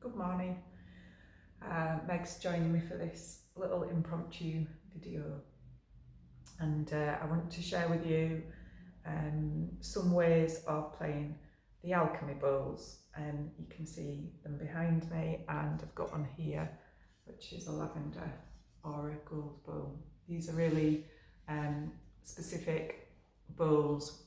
Good morning. Meg's joining me for this little impromptu video, and I want to share with you some ways of playing the Alchemy bowls. You can see them behind me, and I've got one here which is a lavender aura gold bowl. These are really specific bowls,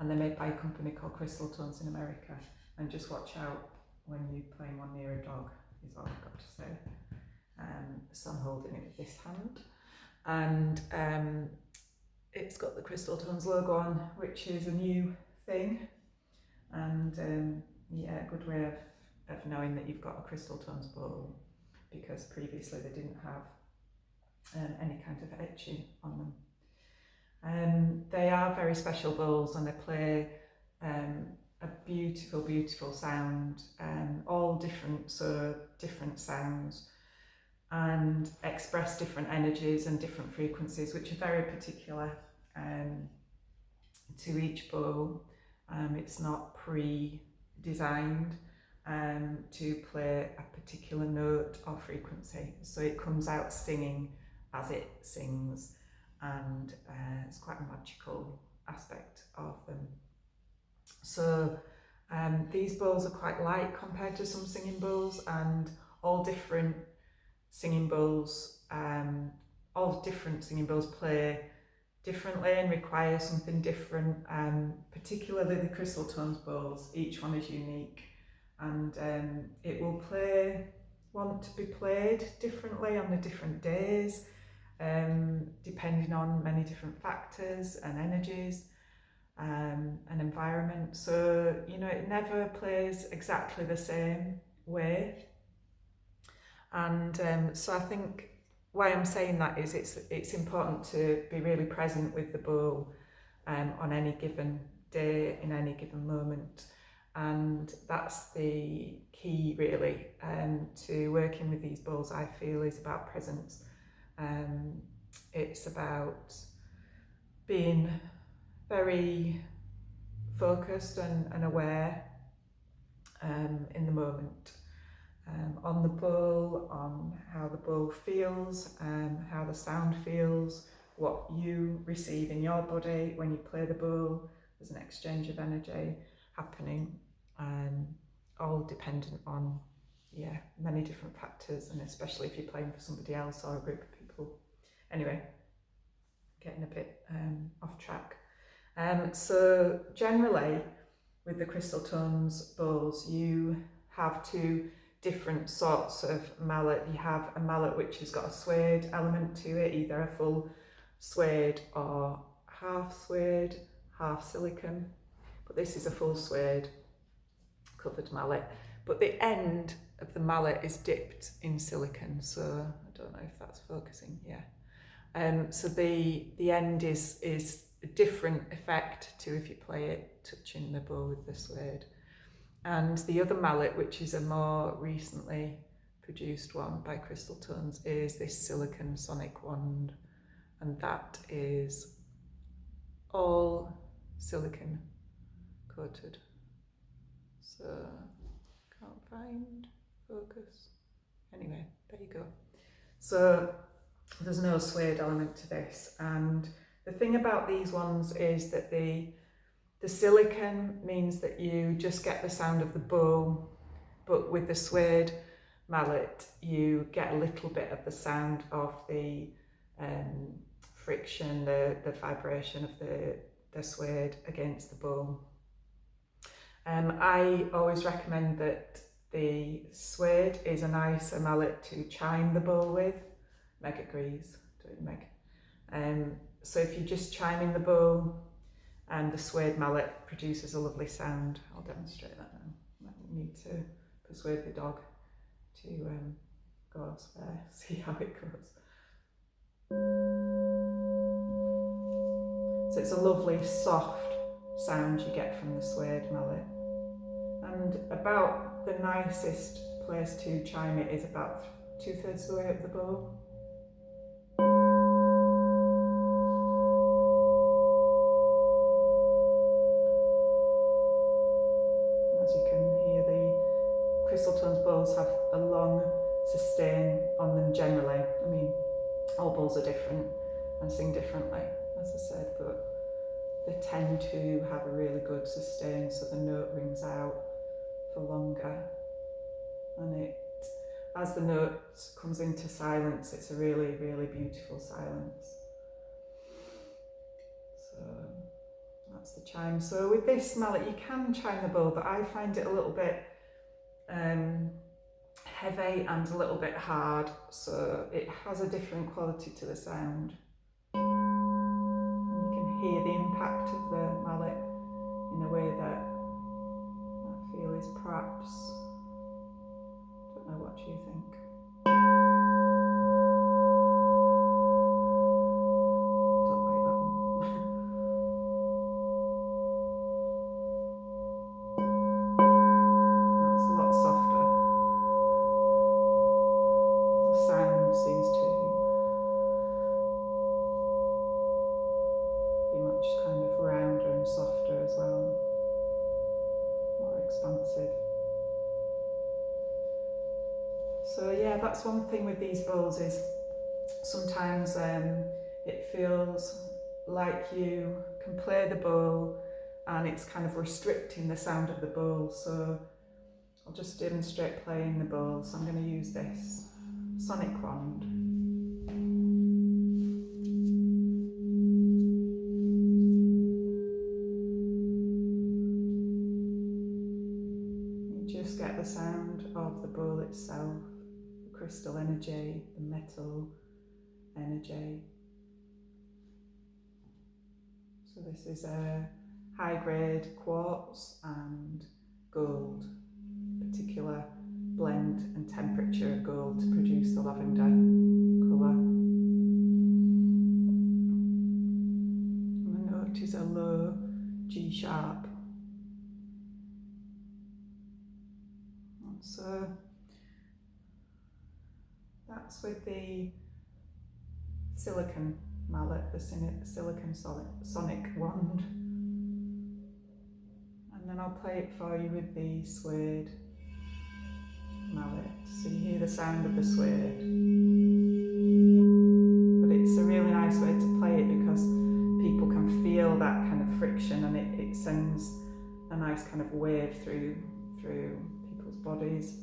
and they're made by a company called Crystal Tones in America. And just watch out when you play one near a dog, is all I've got to say. So I'm holding it with this hand, and it's got the Crystal Tones logo on, which is a new thing, and yeah, a good way of knowing that you've got a Crystal Tones bowl, because previously they didn't have any kind of etching on them. They are very special bowls, and they play a beautiful, beautiful sound, all different, so different sounds, and express different energies and different frequencies, which are very particular to each bowl. It's not pre-designed to play a particular note or frequency, so it comes out singing as it sings, and it's quite a magical aspect of them. So these bowls are quite light compared to some singing bowls, and all different singing bowls play differently and require something different, particularly the Crystal Tones bowls. Each one is unique, and it will want to be played differently on the different days, depending on many different factors and energies. An environment, so it never plays exactly the same way, and so I think why I'm saying that is it's important to be really present with the bowl on any given day, in any given moment, and that's the key really to working with these bowls. I feel is about presence. It's about being very focused and aware in the moment, on the bowl, on how the bowl feels, how the sound feels, what you receive in your body when you play the bowl. There's an exchange of energy happening, all dependent on many different factors, and especially if you're playing for somebody else or a group of people. Anyway, getting a bit off track. So generally with the Crystal Tones bowls, you have two different sorts of mallet. You have a mallet which has got a suede element to it, either a full suede or half suede, half silicone, but this is a full suede covered mallet, but the end of the mallet is dipped in silicone, so I don't know if that's focusing. So the end is a different effect to if you play it touching the bowl with the suede. And the other mallet, which is a more recently produced one by Crystal Tones, is this silicone sonic wand, and that is all silicone coated. So can't find focus. Anyway, there you go. So there's no suede element to this, and the thing about these ones is that the silicone means that you just get the sound of the bowl, but with the suede mallet you get a little bit of the sound of the friction, the vibration of the suede against the bowl. I always recommend that the suede is a nicer mallet to chime the bowl with. Meg agrees, don't you, Meg? So if you're just chiming the bowl, and the suede mallet produces a lovely sound. I'll demonstrate that now. I need to persuade the dog to go elsewhere, see how it goes. So it's a lovely soft sound you get from the suede mallet, and about the nicest place to chime it is about 2/3 of the way up the bowl. Crystal Tones bowls have a long sustain on them generally. I mean, all bowls are different and sing differently, as I said, but they tend to have a really good sustain, so the note rings out for longer. And as the note comes into silence, it's a really, really beautiful silence. So that's the chime. So with this mallet, you can chime the bowl, but I find it a little bit heavy and a little bit hard, so it has a different quality to the sound. And you can hear the impact of the mallet in a way that I feel is perhaps, don't know, what do you think? Don't like that one. That's a lot softer. The sound seems to be much kind of rounder and softer as well, more expansive. So yeah, that's one thing with these bowls, is sometimes it feels like you can play the bowl and it's kind of restricting the sound of the bowl. So I'll just demonstrate playing the bowl. So I'm going to use this sonic wand. You just get the sound of the bowl itself, the crystal energy, the metal energy. So this is a high-grade quartz and gold, particular blend and temperature of gold to produce the lavender colour. And the note is a low G sharp. And so that's with the silicon mallet, the silicon sonic wand. And then I'll play it for you with the suede mallet. So you hear the sound of the suede. But it's a really nice way to play it because people can feel that kind of friction, and it sends a nice kind of wave through people's bodies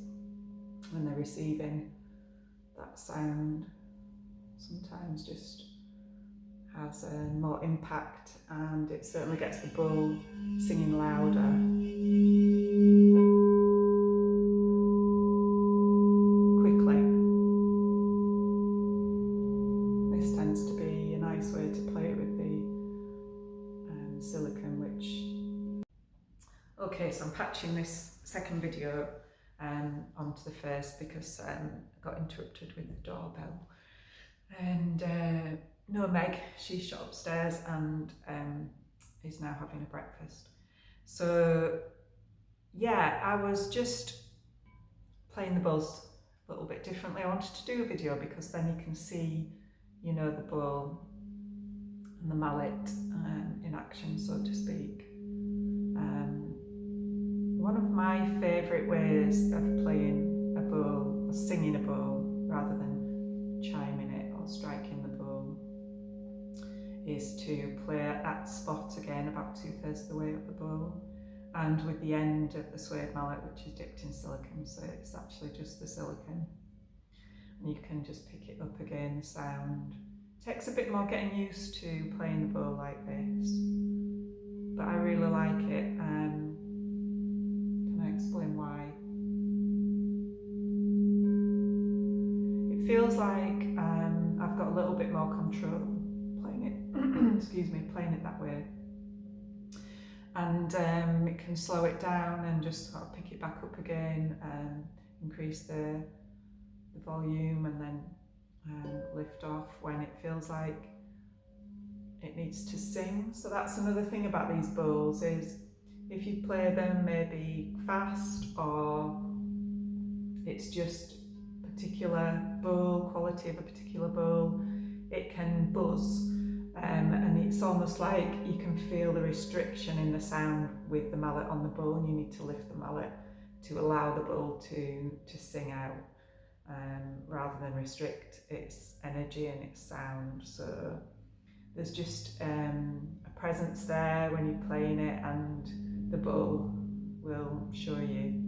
when they're receiving that sound. Sometimes just has more impact, and it certainly gets the bowl singing louder. Quickly. This tends to be a nice way to play it with the silicon, which... Okay, so I'm patching this second video onto the first because I got interrupted with the doorbell. And no, Meg, she's shot upstairs and is now having a breakfast. So yeah, I was just playing the bowls a little bit differently. I wanted to do a video because then you can see, you know, the bowl and the mallet in action, so to speak. One of my favourite ways of playing a bowl, or singing a bowl, rather than chiming it or striking the bowl, is to play at that spot again about 2/3 of the way up the bowl, and with the end of the suede mallet, which is dipped in silicon, so it's actually just the silicon, and you can just pick it up again. The sound takes a bit more getting used to playing the bowl like this, but I really like it. Can I explain why? It feels like I've got a little bit more control playing it, excuse me, playing it that way. And it can slow it down and just sort of pick it back up again, increase the volume, and then lift off when it feels like it needs to sing. So that's another thing about these bowls, is if you play them maybe fast, or it's just particular bowl, quality of a particular bowl, it can buzz, and it's almost like you can feel the restriction in the sound with the mallet on the bowl, and you need to lift the mallet to allow the bowl to sing out, rather than restrict its energy and its sound. So there's just a presence there when you're playing it, and the bowl will show you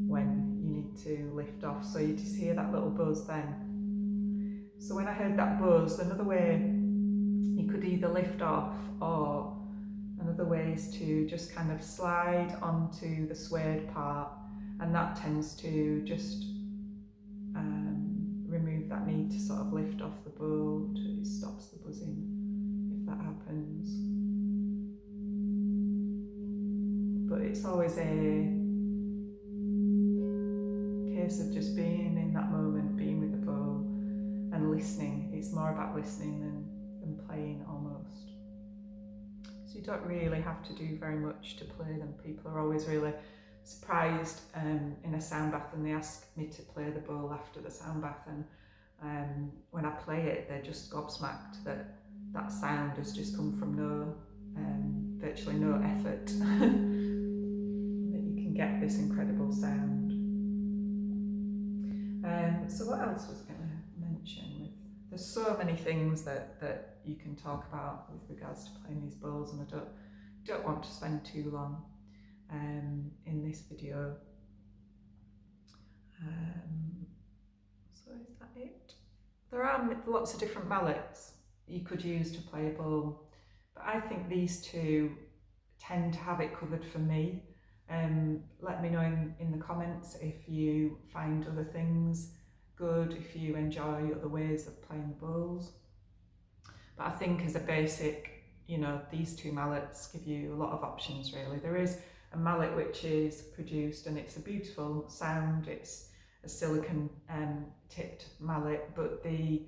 when you need to lift off. So you just hear that little buzz then. So when I heard that buzz, another way you could either lift off, or another way is to just kind of slide onto the suede part, and that tends to just remove that need to sort of lift off the bowl. It stops the buzzing if that happens. But it's always a case of just being in that moment, being with the bowl and listening. It's more about listening than playing almost. So you don't really have to do very much to play them. People are always really surprised in a sound bath, and they ask me to play the bowl after the sound bath, and when I play it, they're just gobsmacked that that sound has just come from virtually no effort. That you can get this incredible sound. So what else was I going to mention? There's so many things that you can talk about with regards to playing these bowls, and I don't want to spend too long in this video. So is that it? There are lots of different mallets you could use to play a bowl, but I think these two tend to have it covered for me. Let me know in the comments if you find other things good, if you enjoy other ways of playing the bowls. But I think as a basic, these two mallets give you a lot of options really. There is a mallet which is produced, and it's a beautiful sound. It's a silicone tipped mallet, but the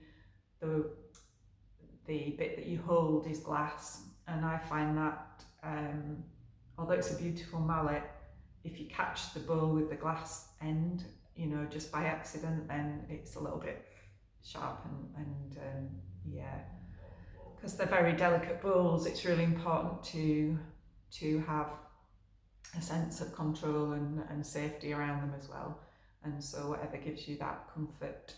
bit that you hold is glass, and I find that although it's a beautiful mallet, if you catch the bowl with the glass end, just by accident, then it's a little bit sharp and yeah, because they're very delicate bowls, it's really important to have a sense of control and safety around them as well. And so whatever gives you that comfort,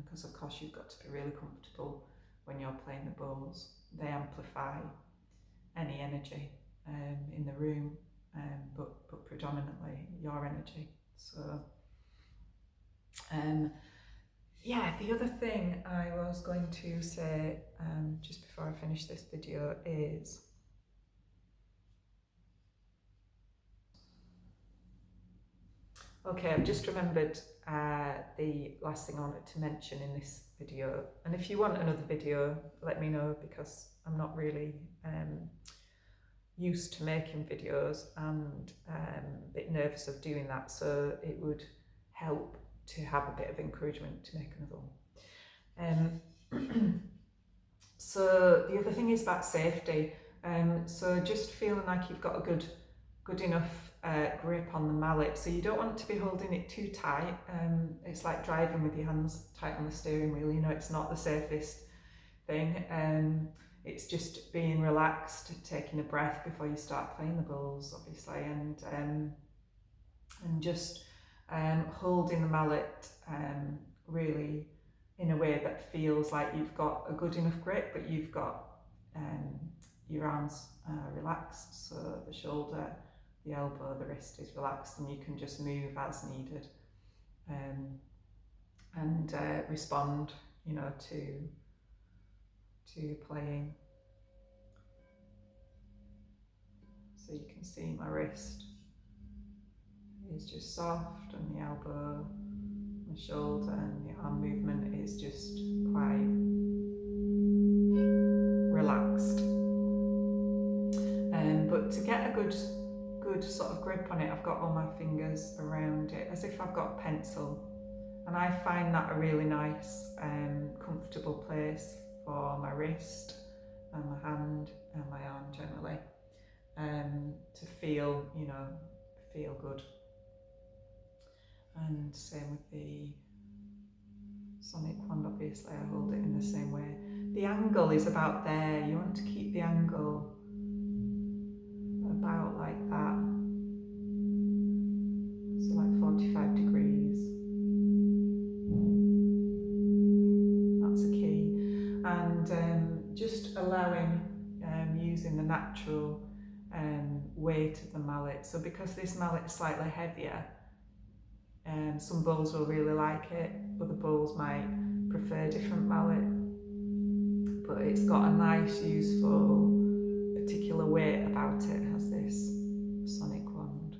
because of course you've got to be really comfortable when you're playing the bowls. They amplify any energy in the room, but predominantly your energy. So yeah, the other thing I was going to say just before I finish this video is okay, I've just remembered the last thing I wanted to mention in this video, and if you want another video, let me know, because I'm not really used to making videos and a bit nervous of doing that, so it would help to have a bit of encouragement to make another one. So the other thing is about safety. So just feeling like you've got a good enough grip on the mallet. So you don't want to be holding it too tight. It's like driving with your hands tight on the steering wheel. It's not the safest thing. It's just being relaxed, taking a breath before you start playing the bowls, obviously, and just holding the mallet really in a way that feels like you've got a good enough grip, but you've got your arms relaxed, so the shoulder, the elbow, the wrist is relaxed, and you can just move as needed and respond, to playing. So you can see my wrist is just soft, and the elbow, the shoulder, and the arm movement is just quite relaxed. But to get a good sort of grip on it, I've got all my fingers around it as if I've got a pencil, and I find that a really nice comfortable place for my wrist and my hand and my arm generally, to feel good. And same with the sonic wand, obviously I hold it in the same way. The angle is about there. You want to keep the angle about like that. using the natural weight of the mallet. So because this mallet is slightly heavier, some bowls will really like it, other bowls might prefer a different mallet, but it's got a nice, useful, particular weight about it. It has this sonic wand.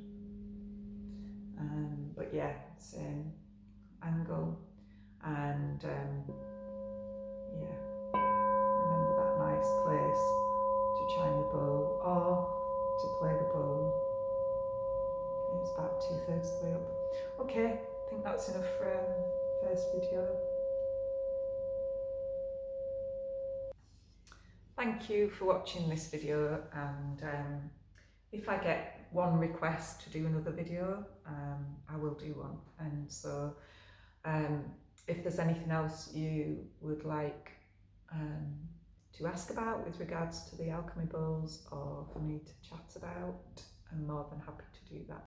But yeah, same angle, and yeah, remember that nice place to chime the bowl or to play the bowl. It's about 2/3 of the way up. Okay, I think that's enough for first video. Thank you for watching this video, and if I get one request to do another video, I will do one. And so if there's anything else you would like to ask about with regards to the alchemy bowls, or for me to chat about, I'm more than happy to do that.